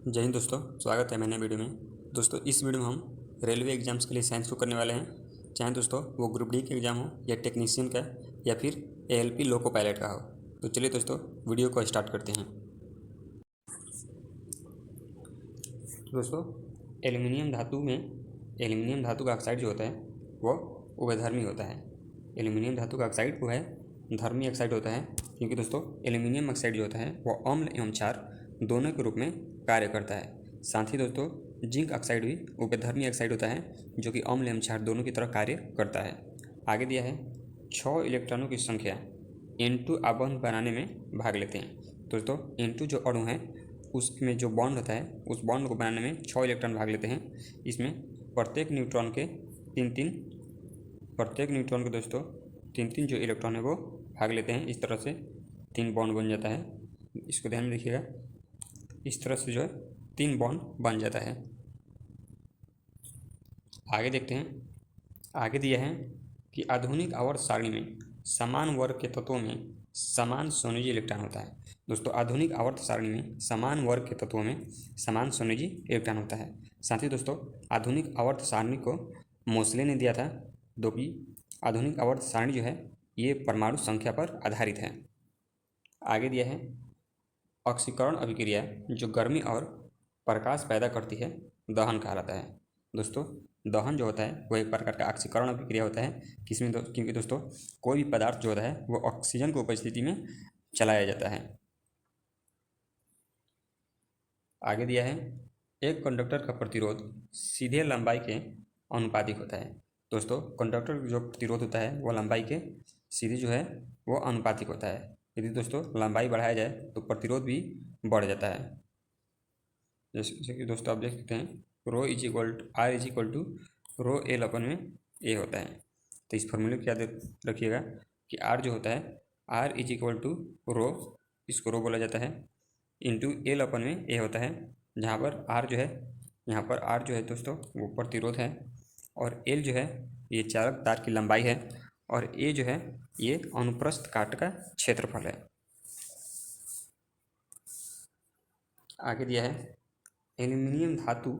जय हिंद दोस्तों, स्वागत है मैंने वीडियो में। दोस्तों इस वीडियो में हम रेलवे एग्जाम्स के लिए साइंस को करने वाले हैं। चाहे दोस्तों वो ग्रुप डी का एग्ज़ाम हो या टेक्नीशियन का या फिर एएलपी लोको पायलट का हो। तो चलिए दोस्तों वीडियो को स्टार्ट करते हैं। दोस्तों एल्युमिनियम धातु का ऑक्साइड जो होता है वो उभयधर्मी होता है। एल्युमिनियम धातु का ऑक्साइड वो है धर्मी ऑक्साइड होता है, क्योंकि दोस्तों एल्युमिनियम ऑक्साइड जो होता है वो अम्ल एवं क्षार दोनों के रूप में कार्य करता है। साथ ही दोस्तों जिंक ऑक्साइड भी उभयधर्मी ऑक्साइड होता है, जो कि अम्ल एवं क्षार दोनों की तरह कार्य करता है। आगे दिया है 6 इलेक्ट्रॉनों की संख्या N2 आबंध बनाने में भाग लेते हैं। दोस्तों N2 जो अणु है उसमें जो बॉन्ड होता है उस बॉन्ड को बनाने में 6 इलेक्ट्रॉन भाग लेते हैं। इसमें प्रत्येक न्यूट्रॉन के दोस्तों तीन जो इलेक्ट्रॉन है वो भाग लेते हैं। इस तरह से 3 बॉन्ड बन जाता है। इसको ध्यान में देखिएगा, इस तरह से जो है 3 बॉन्ड बन जाता है। आगे देखते हैं। आगे दिया है कि आधुनिक आवर्त सारणी में समान वर्ग के तत्वों में समान संयोजी इलेक्ट्रॉन होता है। दोस्तों आधुनिक आवर्त सारणी में समान वर्ग के तत्वों में समान संयोजी इलेक्ट्रॉन होता है। साथ ही दोस्तों आधुनिक आवर्त सारणी को मोसले ने दिया था, जो कि आधुनिक आवर्त सारणी जो है ये परमाणु संख्या पर आधारित है। आगे दिया है ऑक्सीकरण अभिक्रिया जो गर्मी और प्रकाश पैदा करती है दहन कहलाता है। दोस्तों दहन जो होता है वो एक प्रकार का ऑक्सीकरण अभिक्रिया होता है, क्योंकि दोस्तों कोई भी पदार्थ जो होता है वो ऑक्सीजन की उपस्थिति में चलाया जाता है। आगे दिया है एक कंडक्टर का प्रतिरोध सीधे लंबाई के अनुपातिक होता है। दोस्तों कंडक्टर जो प्रतिरोध होता है वो लंबाई के सीधे जो है वो अनुपातिक होता है। यदि दोस्तों लंबाई बढ़ाया जाए तो प्रतिरोध भी बढ़ जाता है। जैसे कि दोस्तों आप देख सकते हैं rho is equal to R is equal to rho L upon में ए होता है। तो इस फॉर्मूले को याद रखिएगा कि आर जो होता है आर इज इक्वल टू रो, इसको रो बोला जाता है, इंटू एल अपन में ए होता है। जहाँ पर आर जो है यहाँ पर आर जो है दोस्तों वो प्रतिरोध है और एल जो है ये चालक तार की लंबाई है और ए जो है ये अनुप्रस्थ काट का क्षेत्रफल है। आगे दिया है एल्युमिनियम धातु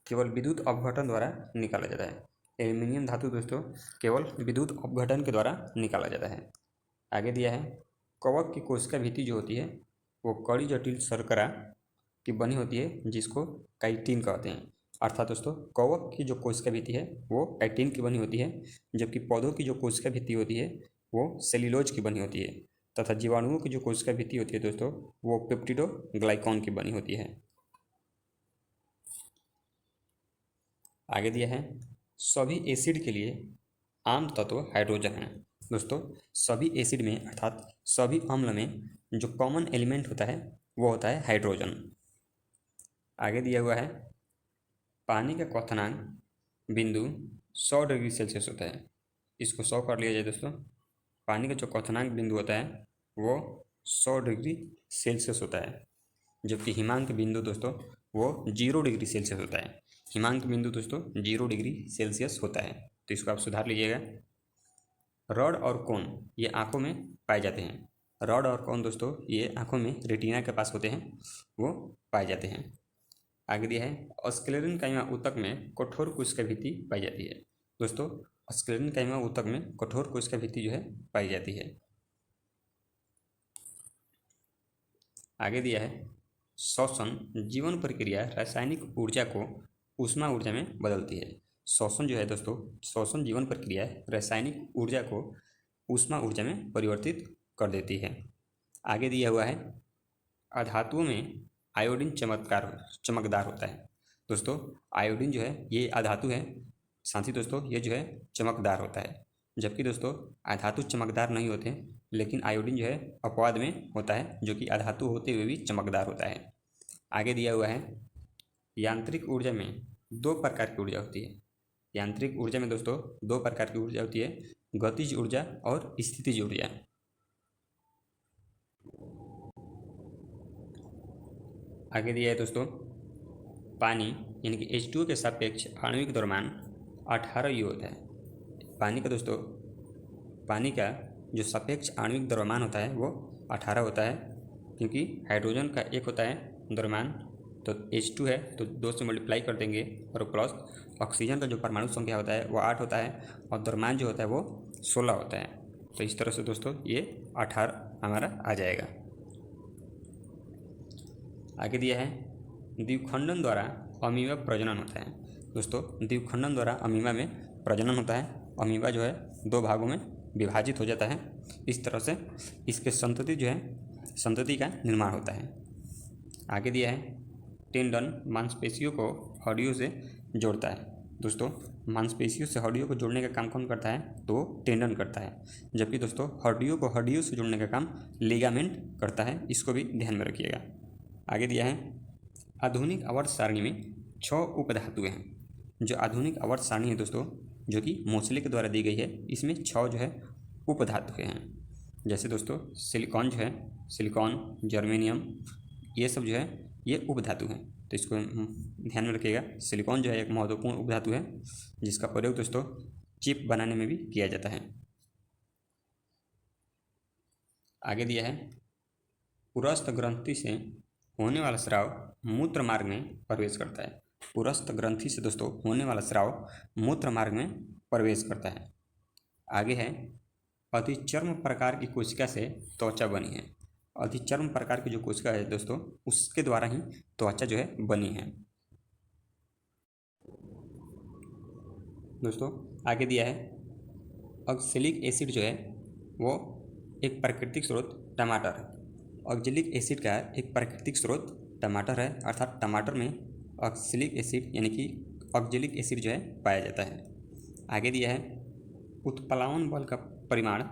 केवल विद्युत अपघटन द्वारा निकाला जाता है। एल्युमिनियम धातु दोस्तों केवल विद्युत अपघटन के द्वारा निकाला जाता है। आगे दिया है कवक की कोशिका भित्ति जो होती है वो कड़ी जटिल शर्करा की बनी होती है, जिसको काइटिन कहते हैं। अर्थात दोस्तों कवक की जो कोशिका भित्ति है वो काइटिन की बनी होती है, जबकि पौधों की जो कोशिका भित्ति होती है वो सेल्यूलोज की बनी होती है, तथा जीवाणुओं की जो कोशिका भित्ति होती है दोस्तों वो पेप्टिडोग्लाइकॉन की बनी होती है। आगे दिया है सभी एसिड के लिए आम तत्व हाइड्रोजन है। दोस्तों सभी एसिड में अर्थात सभी अम्ल में जो कॉमन एलिमेंट होता है वो होता है हाइड्रोजन। आगे दिया हुआ है पानी का क्वथनांक बिंदु 100 डिग्री सेल्सियस होता है। इसको 100 कर लिया जाए दोस्तों। पानी का जो क्वथनांक बिंदु होता है वो 100 डिग्री सेल्सियस होता है, जबकि हिमांक बिंदु दोस्तों वो 0 डिग्री सेल्सियस होता है। हिमांक बिंदु दोस्तों 0 डिग्री सेल्सियस होता है, तो इसको आप सुधार लीजिएगा। रड और कोन ये आँखों में पाए जाते हैं। रड और कोन दोस्तों ये आँखों में रेटिना के पास होते हैं, वो पाए जाते हैं। आगे दिया है स्क्लेरन काइमा ऊतक में कठोर कोशिका भित्ति पाई जाती है। दोस्तों स्क्लेरन काइमा ऊतक में कठोर कोशिका भित्ति जो है पाई जाती है। आगे दिया है श्वसन जीवन प्रक्रिया रासायनिक ऊर्जा को ऊष्मा ऊर्जा में बदलती है। श्वसन जो है दोस्तों श्वसन जीवन प्रक्रिया रासायनिक ऊर्जा को ऊष्मा ऊर्जा में परिवर्तित कर देती है। आगे दिया हुआ है अधातुओं में आयोडीन चमकदार होता है। दोस्तों आयोडीन जो है ये अधातु है, साथ ही दोस्तों ये जो है चमकदार होता है, जबकि दोस्तों अधातु चमकदार नहीं होते, लेकिन आयोडीन जो है अपवाद में होता है, जो कि अधातु होते हुए भी चमकदार होता है। आगे दिया हुआ है यांत्रिक ऊर्जा में 2 प्रकार की ऊर्जा होती है। यांत्रिक ऊर्जा में दोस्तों 2 प्रकार की ऊर्जा होती है, गतिज ऊर्जा और स्थितिज ऊर्जा। आगे दिया है दोस्तों पानी यानी कि H2O के सापेक्ष आणविक द्रव्यमान 18 U होता है। पानी का जो सापेक्ष आणविक द्रव्यमान होता है वो 18 होता है, क्योंकि हाइड्रोजन का एक होता है द्रव्यमान तो H2 है तो 2 से मल्टीप्लाई कर देंगे और प्लस ऑक्सीजन का जो परमाणु संख्या होता है वो 8 होता है और द्रव्यमान जो होता है वो 16 होता है। तो इस तरह से दोस्तों ये 18 हमारा आ जाएगा। आगे दिया है द्विखंडन द्वारा अमीबा प्रजनन होता है। दोस्तों द्विखंडन द्वारा अमीबा में प्रजनन होता है। अमीबा जो है 2 भागों में विभाजित हो जाता है। इस तरह से इसके संतति जो है संतति का निर्माण होता है। आगे दिया है टेंडन मांसपेशियों को हड्डियों से जोड़ता है। दोस्तों मांसपेशियों से हड्डियों को जोड़ने का काम कौन करता है? तो टेंडन करता है। जबकि दोस्तों हड्डियों को हड्डियों से जोड़ने का काम लिगामेंट करता है। इसको भी ध्यान में रखिएगा। आगे दिया है आधुनिक आवर्त सारणी में 6 उपधातुएं हैं। जो आधुनिक आवर्त सारणी है दोस्तों जो कि मोसले के द्वारा दी गई है, इसमें 6 जो है उपधातुएं हैं। जैसे दोस्तों सिलिकॉन जो है, सिलिकॉन, जर्मेनियम, ये सब जो है ये उपधातु हैं। तो इसको ध्यान में रखिएगा। सिलिकॉन जो है एक महत्वपूर्ण उपधातु है जिसका प्रयोग दोस्तों चिप बनाने में भी किया जाता है। आगे दिया है पुरस्थ ग्रंथि से होने वाला स्राव मूत्र मार्ग में प्रवेश करता है। पुरस्थ ग्रंथि से दोस्तों होने वाला स्राव मूत्र मार्ग में प्रवेश करता है। आगे है अधिचर्म प्रकार की कोशिका से त्वचा बनी है। अधिचर्म प्रकार की जो कोशिका है दोस्तों उसके द्वारा ही त्वचा जो है बनी है। दोस्तों आगे दिया है ऑक्जेलिक एसिड जो है वो एक प्राकृतिक स्रोत टमाटर है। ऑक्जेलिक एसिड का एक प्राकृतिक स्रोत टमाटर है, अर्थात टमाटर में ऑक्जेलिक एसिड यानी कि ऑक्जेलिक एसिड जो है पाया जाता है। आगे दिया है उत्प्लावन बल का परिमाण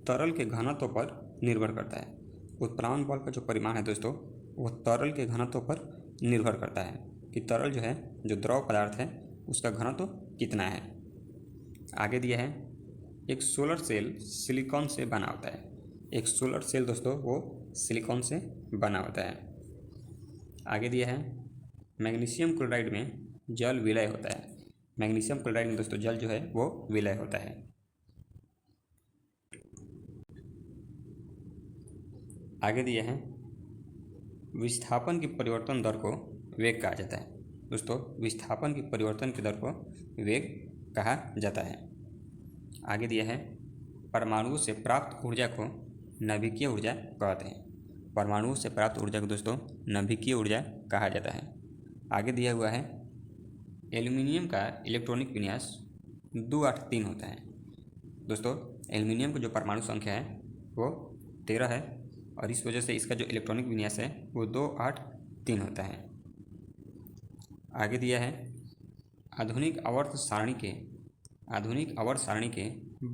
तरल के घनत्व पर निर्भर करता है। उत्प्लावन बल का जो परिमाण है दोस्तों वो तरल के घनत्व पर निर्भर करता है कि तरल जो है जो द्रव पदार्थ है उसका घनत्व कितना है। आगे दिया है एक सोलर सेल सिलिकॉन से बना होता है। एक सोलर सेल दोस्तों वो सिलिकॉन से बना होता है। आगे दिया है मैग्नीशियम क्लोराइड में जल विलय होता है। मैग्नीशियम क्लोराइड में दोस्तों जल जो है वो विलय होता है। आगे दिया है विस्थापन की परिवर्तन दर को वेग कहा जाता है। दोस्तों विस्थापन की परिवर्तन की दर को वेग कहा जाता है। आगे दिया है परमाणुओं से प्राप्त ऊर्जा को नाभिकीय ऊर्जा कहते हैं। परमाणुओं से प्राप्त ऊर्जा को दोस्तों नाभिकीय ऊर्जा कहा जाता है। आगे दिया हुआ है एल्युमिनियम का इलेक्ट्रॉनिक विन्यास 283 होता है। दोस्तों एल्युमिनियम की जो परमाणु संख्या है वो 13 है और इस वजह से इसका जो इलेक्ट्रॉनिक विन्यास है वो 283 होता है। आगे दिया है आधुनिक आवर्त सारणी के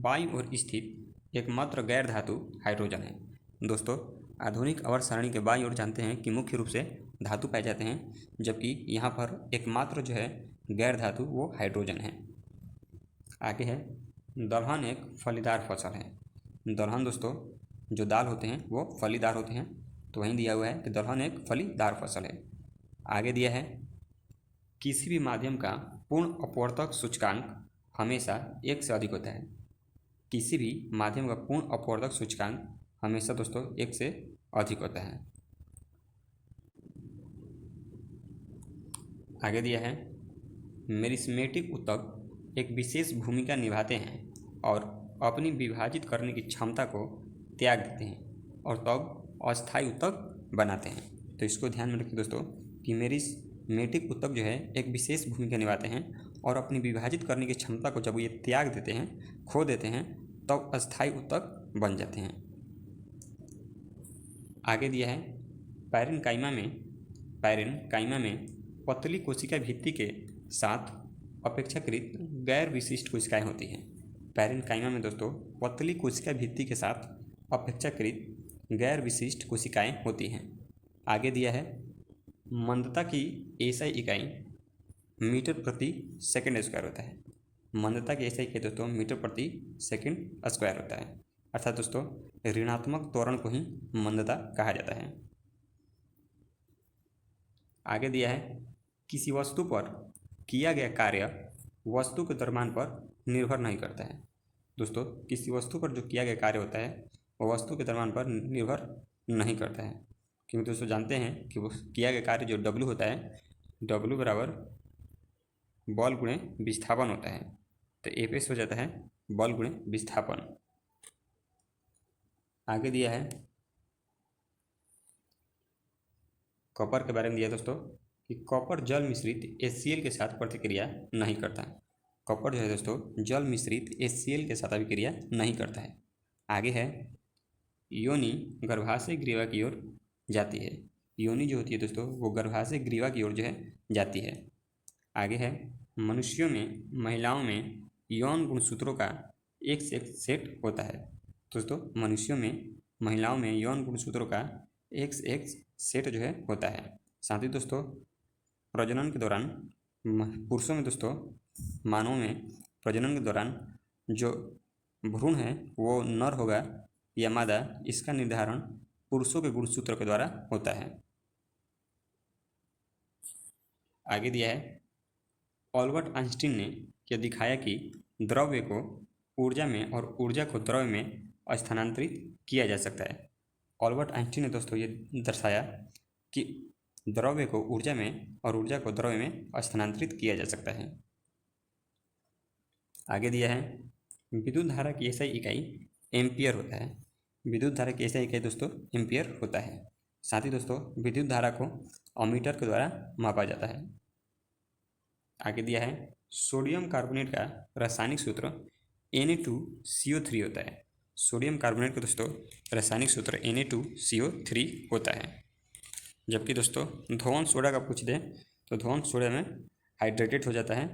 बाईं ओर स्थित एकमात्र गैर धातु हाइड्रोजन है। दोस्तों आधुनिक आवर्त सारणी के बाईं ओर जानते हैं कि मुख्य रूप से धातु पाए जाते हैं, जबकि यहाँ पर एकमात्र जो है गैर धातु वो हाइड्रोजन है। आगे है दलहन एक फलीदार फसल है। दलहन दोस्तों जो दाल होते हैं वो फलीदार होते हैं, तो वहीं दिया हुआ है कि दलहन एक फलीदार फसल है। आगे दिया है किसी भी माध्यम का पूर्ण अपवर्तक सूचकांक हमेशा 1 से अधिक होता है। किसी भी माध्यम का पूर्ण अपवर्तक सूचकांक हमेशा दोस्तों 1 से अधिक होता है। आगे दिया है मेरिस्मेटिक ऊतक एक विशेष भूमिका निभाते हैं और अपनी विभाजित करने की क्षमता को त्याग देते हैं और तब अस्थायी ऊतक बनाते हैं। तो इसको ध्यान में रखिए दोस्तों कि मेरिस्मेटिक ऊतक जो है एक विशेष भूमिका निभाते हैं और अपनी विभाजित करने की क्षमता को जब ये त्याग देते हैं, खो देते हैं, तब अस्थायी ऊतक बन जाते हैं। आगे दिया है पैरेन्काइमा में पतली कोशिका भित्ति के साथ अपेक्षाकृत गैर विशिष्ट कोशिकाएं होती हैं। पैरेन्काइमा में दोस्तों पतली कोशिका भित्ति के साथ अपेक्षाकृत गैर विशिष्ट कोशिकाएं होती हैं। आगे दिया है मंदता की एसआई इकाई मीटर प्रति सेकंड स्क्वायर होता है। मंदता की एसआई इकाई दोस्तों मीटर प्रति सेकंड स्क्वायर होता है, अर्थात दोस्तों ऋणात्मक त्वरण को ही मंदता कहा जाता है। आगे दिया है किसी वस्तु पर किया गया कार्य वस्तु के द्रव्यमान पर निर्भर नहीं करता है। दोस्तों किसी वस्तु पर जो किया गया कार्य होता है वो वस्तु के द्रव्यमान पर निर्भर नहीं करता है, क्योंकि दोस्तों जानते हैं कि वो किया गया कार्य जो W होता है, W बराबर बल गुणे विस्थापन होता है। तो Fs हो जाता है बल गुणे विस्थापन। आगे दिया है कॉपर के बारे में दिया दोस्तों कि कॉपर जल मिश्रित HCl के साथ प्रतिक्रिया नहीं करता। कॉपर जो है दोस्तों जल मिश्रित HCl के साथ अभिक्रिया नहीं करता है। आगे है योनि गर्भाशय ग्रीवा की ओर जाती है। योनि जो होती है दोस्तों वो गर्भाशय ग्रीवा की ओर जो है जाती है। आगे है मनुष्यों में महिलाओं में यौन गुणसूत्रों का एक से एक सेट होता है। दोस्तों मनुष्यों में महिलाओं में यौन गुणसूत्रों का एक से एक सेट जो है होता है। साथ ही दोस्तों प्रजनन के दौरान पुरुषों में दोस्तों मानव में प्रजनन के दौरान जो भ्रूण है वो नर होगा या मादा, इसका निर्धारण पुरुषों के गुणसूत्र के द्वारा होता है। आगे दिया है ऑल्बर्ट आइंस्टीन ने यह दिखाया कि द्रव्य को ऊर्जा में और ऊर्जा को द्रव्य में स्थानांतरित किया जा सकता है। ऑल्बर्ट आइंस्टीन ने दोस्तों ये दर्शाया कि द्रव्य को ऊर्जा में और ऊर्जा को द्रव्य में स्थानांतरित किया जा सकता है। आगे दिया है विद्युत धारा की SI इकाई एम्पियर होता है। विद्युत धारा की SI इकाई दोस्तों एम्पियर होता है। साथ ही दोस्तों विद्युत धारा को अमीटर के द्वारा मापा जाता है। आगे दिया है सोडियम कार्बोनेट का रासायनिक सूत्र Na2CO3 होता है। सोडियम कार्बोनेट का दोस्तों रासायनिक सूत्र Na2CO3 होता है। जबकि दोस्तों धोवन सोडा का पूछ दें तो धोवन सोडा में हाइड्रेटेड हो जाता है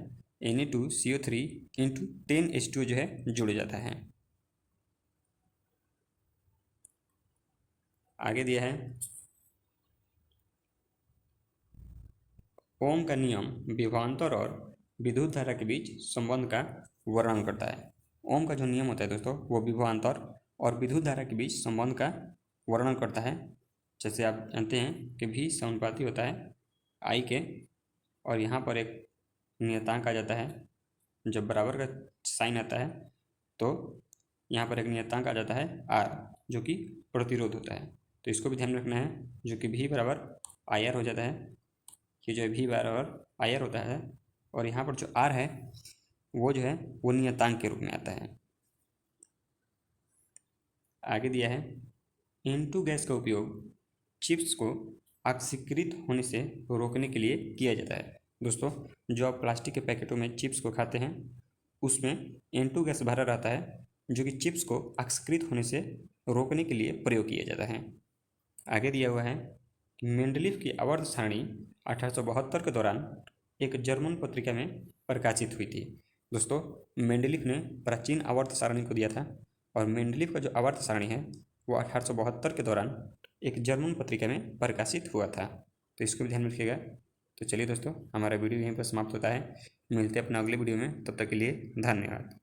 Na2CO3 इंटू 10H2 जो है जुड़ जाता है। आगे दिया है ओम का नियम विभवांतर और विद्युत धारा के बीच संबंध का वर्णन करता है। ओम का जो नियम होता है दोस्तों वो विभवांतर और विद्युत धारा के बीच संबंध का वर्णन करता है। जैसे आप जानते हैं कि V समानुपाती होता है I के, और यहाँ पर एक नियतांक आ जाता है। जब बराबर का साइन आता है तो यहाँ पर एक नियतांक आ जाता है R, जो कि प्रतिरोध होता है। तो इसको भी ध्यान रखना है, जो कि V बराबर IR हो जाता है। ये जो है V बराबर IR होता है, और यहाँ पर जो R है वो जो है वो नियतांक के रूप में आता है। आगे दिया है N2 गैस का उपयोग चिप्स को ऑक्सीकृत होने से रोकने के लिए किया जाता है। दोस्तों जो आप प्लास्टिक के पैकेटों में चिप्स को खाते हैं उसमें N2 गैस भरा रहता है, जो कि चिप्स को ऑक्सीकृत होने से रोकने के लिए प्रयोग किया जाता है। आगे दिया हुआ है मेंडलीफ की आवर्त सारणी 1872 के दौरान एक जर्मन पत्रिका में प्रकाशित हुई थी। दोस्तों मेंडलीफ ने प्राचीन आवर्त सारणी को दिया था, और मेंडलीफ का जो आवर्त सारणी है वो 1872 के दौरान एक जर्मन पत्रिका में प्रकाशित हुआ था। तो इसको भी ध्यान में रखिएगा। तो चलिए दोस्तों हमारा वीडियो यहीं पर समाप्त होता है। मिलते हैं अपना अगले वीडियो में, तब तक के लिए धन्यवाद।